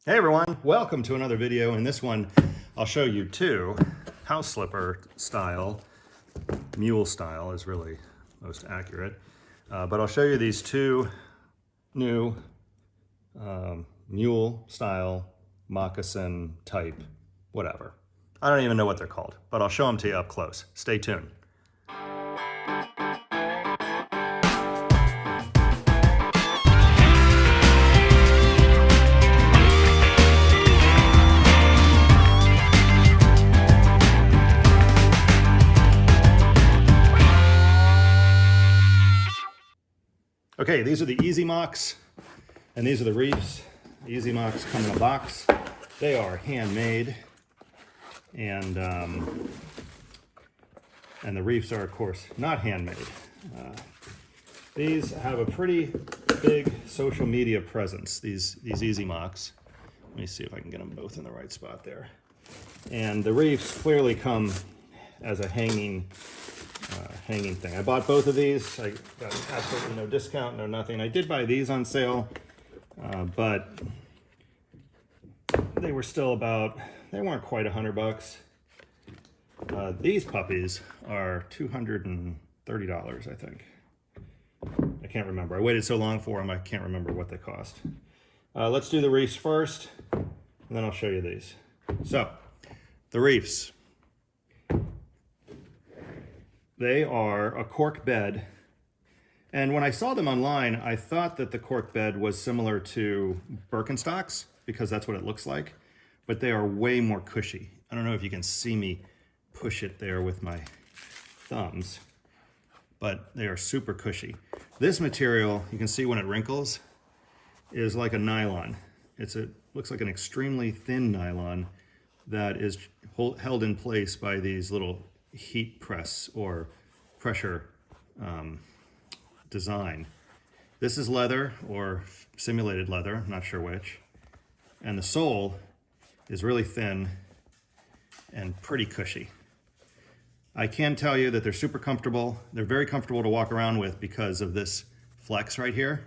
Hey everyone, welcome to another video. In this one, I'll show you two house slipper style, mule style is really most accurate, but I'll show you these two new mule style moccasin type, whatever. I don't even know what they're called, but I'll show them to you up close. Stay tuned. Okay, these are the Easy Mocs, and these are the Reefs. The Easy Mocs come in a box. They are handmade, and the Reefs are, of course, not handmade. These have a pretty big social media presence, these Easy Mocs. Let me see if I can get them both in the right spot there. And the Reefs clearly come as a hanging thing. I bought both of these. I got absolutely no discount, no nothing. I did buy these on sale, but they were still they weren't quite $100. These puppies are $230, I think. I can't remember. I waited so long for them, I can't remember what they cost. Let's do the Reefs first, and then I'll show you these. So, the Reefs. They are a cork bed, and when I saw them online, I thought that the cork bed was similar to Birkenstocks, because that's what it looks like, but they are way more cushy. I don't know if you can see me push it there with my thumbs, but they are super cushy. This material, you can see when it wrinkles, is like a nylon. Looks like an extremely thin nylon that is held in place by these little heat press or pressure design. This is leather or simulated leather, I'm not sure which. And the sole is really thin and pretty cushy. I can tell you that they're super comfortable. They're very comfortable to walk around with because of this flex right here.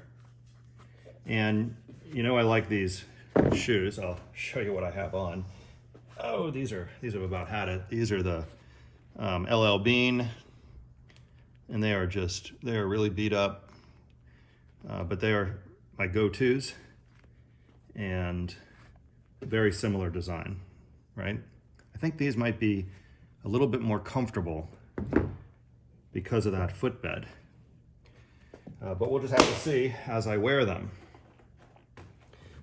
And you know I like these shoes. I'll show you what I have on. Oh, these have about had it. These are the LL Bean, and they are really beat up, but they are my go-tos and very similar design, right? I think these might be a little bit more comfortable because of that footbed, but we'll just have to see as I wear them.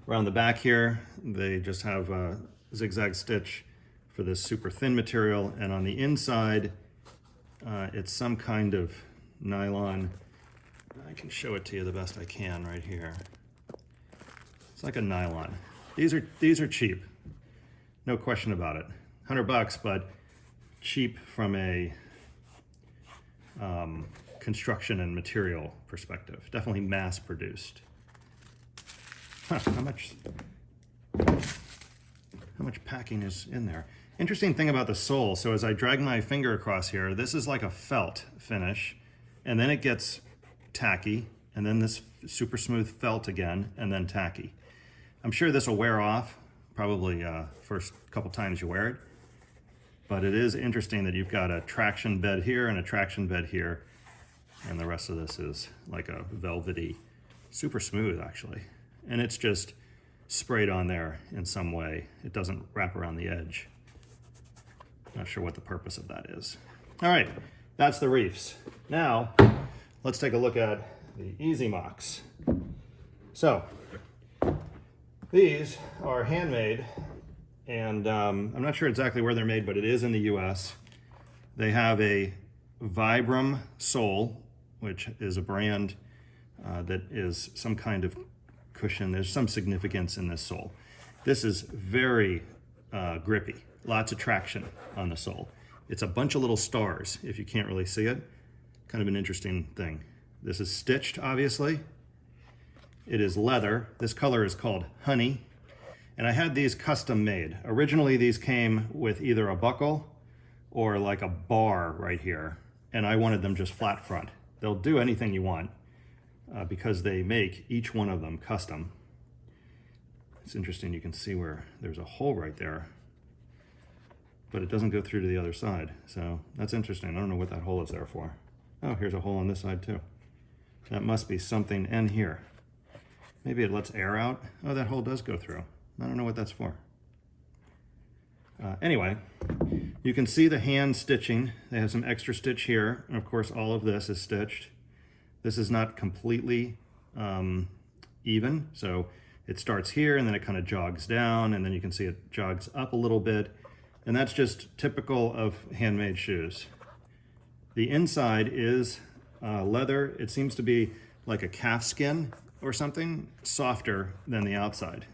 Around the back here, they just have a zigzag stitch for this super thin material, and on the inside it's some kind of nylon. I can show it to you the best I can right here. It's like a nylon. These are cheap, no question about it. $100, but cheap from a construction and material perspective. Definitely mass produced. How much packing is in there? Interesting thing about the sole, so as I drag my finger across here, this is like a felt finish, and then it gets tacky, and then this super smooth felt again, and then tacky. I'm sure this will wear off, probably first couple times you wear it, but it is interesting that you've got a traction bed here and a traction bed here, and the rest of this is like a velvety, super smooth actually, and it's just sprayed on there in some way. It doesn't wrap around the edge. Not sure what the purpose of that is. All right, that's the Reefs. Now, let's take a look at the Easy Mocs. So, these are handmade, and I'm not sure exactly where they're made, but it is in the US. They have a Vibram sole, which is a brand that is some kind of cushion. There's some significance in this sole. This is very grippy, lots of traction on the sole. It's a bunch of little stars, if you can't really see it. Kind of an interesting thing. This is stitched, obviously. It is leather. This color is called Honey. And I had these custom made. Originally, these came with either a buckle or like a bar right here. And I wanted them just flat front. They'll do anything you want because they make each one of them custom. It's interesting, you can see where there's a hole right there, but it doesn't go through to the other side. So that's interesting. I don't know what that hole is there for. Oh, here's a hole on this side too. That must be something in here. Maybe it lets air out. Oh, that hole does go through. I don't know what that's for. Anyway, you can see the hand stitching. They have some extra stitch here. And of course, all of this is stitched. This is not completely even. So it starts here and then it kind of jogs down, and then you can see it jogs up a little bit. And that's just typical of handmade shoes. The inside is leather. It seems to be like a calf skin or something, softer than the outside,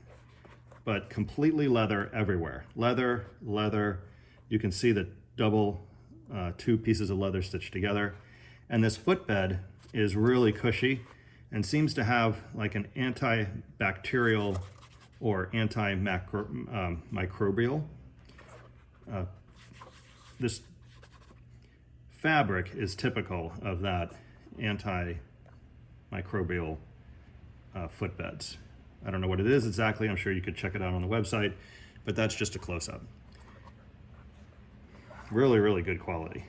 but completely leather everywhere. Leather, leather. You can see the double, two pieces of leather stitched together. And this footbed is really cushy and seems to have like an antibacterial or antimicrobial. This fabric is typical of that antimicrobial footbeds. I don't know what it is exactly. I'm sure you could check it out on the website, but that's just a close-up. Really, really good quality.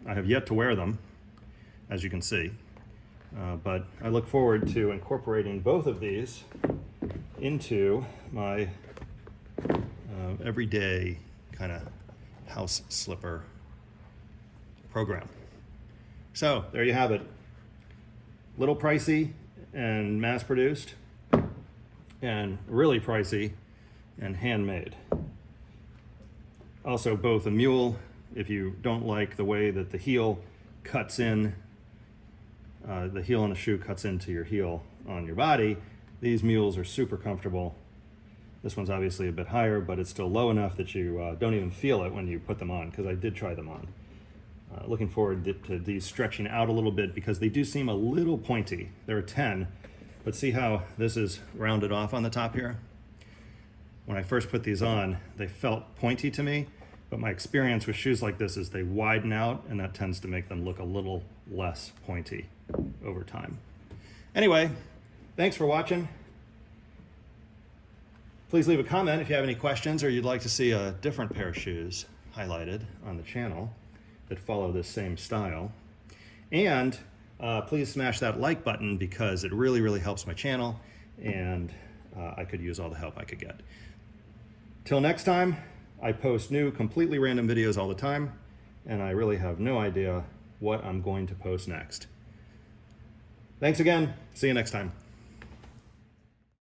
I have yet to wear them, as you can see, but I look forward to incorporating both of these into my everyday kind of house slipper program. So there you have it. Little pricey and mass produced, and really pricey and handmade. Also both a mule, if you don't like the way that the heel cuts in, the heel on the shoe cuts into your heel on your body, these mules are super comfortable. This one's obviously a bit higher, but it's still low enough that you don't even feel it when you put them on, because I did try them on. Looking forward to these stretching out a little bit because they do seem a little pointy. They're a 10, but see how this is rounded off on the top here? When I first put these on, they felt pointy to me, but my experience with shoes like this is they widen out, and that tends to make them look a little less pointy over time. Anyway, thanks for watching. Please leave a comment if you have any questions or you'd like to see a different pair of shoes highlighted on the channel that follow this same style. And please smash that like button because it really, really helps my channel, and I could use all the help I could get. Till next time, I post new, completely random videos all the time, and I really have no idea what I'm going to post next. Thanks again. See you next time.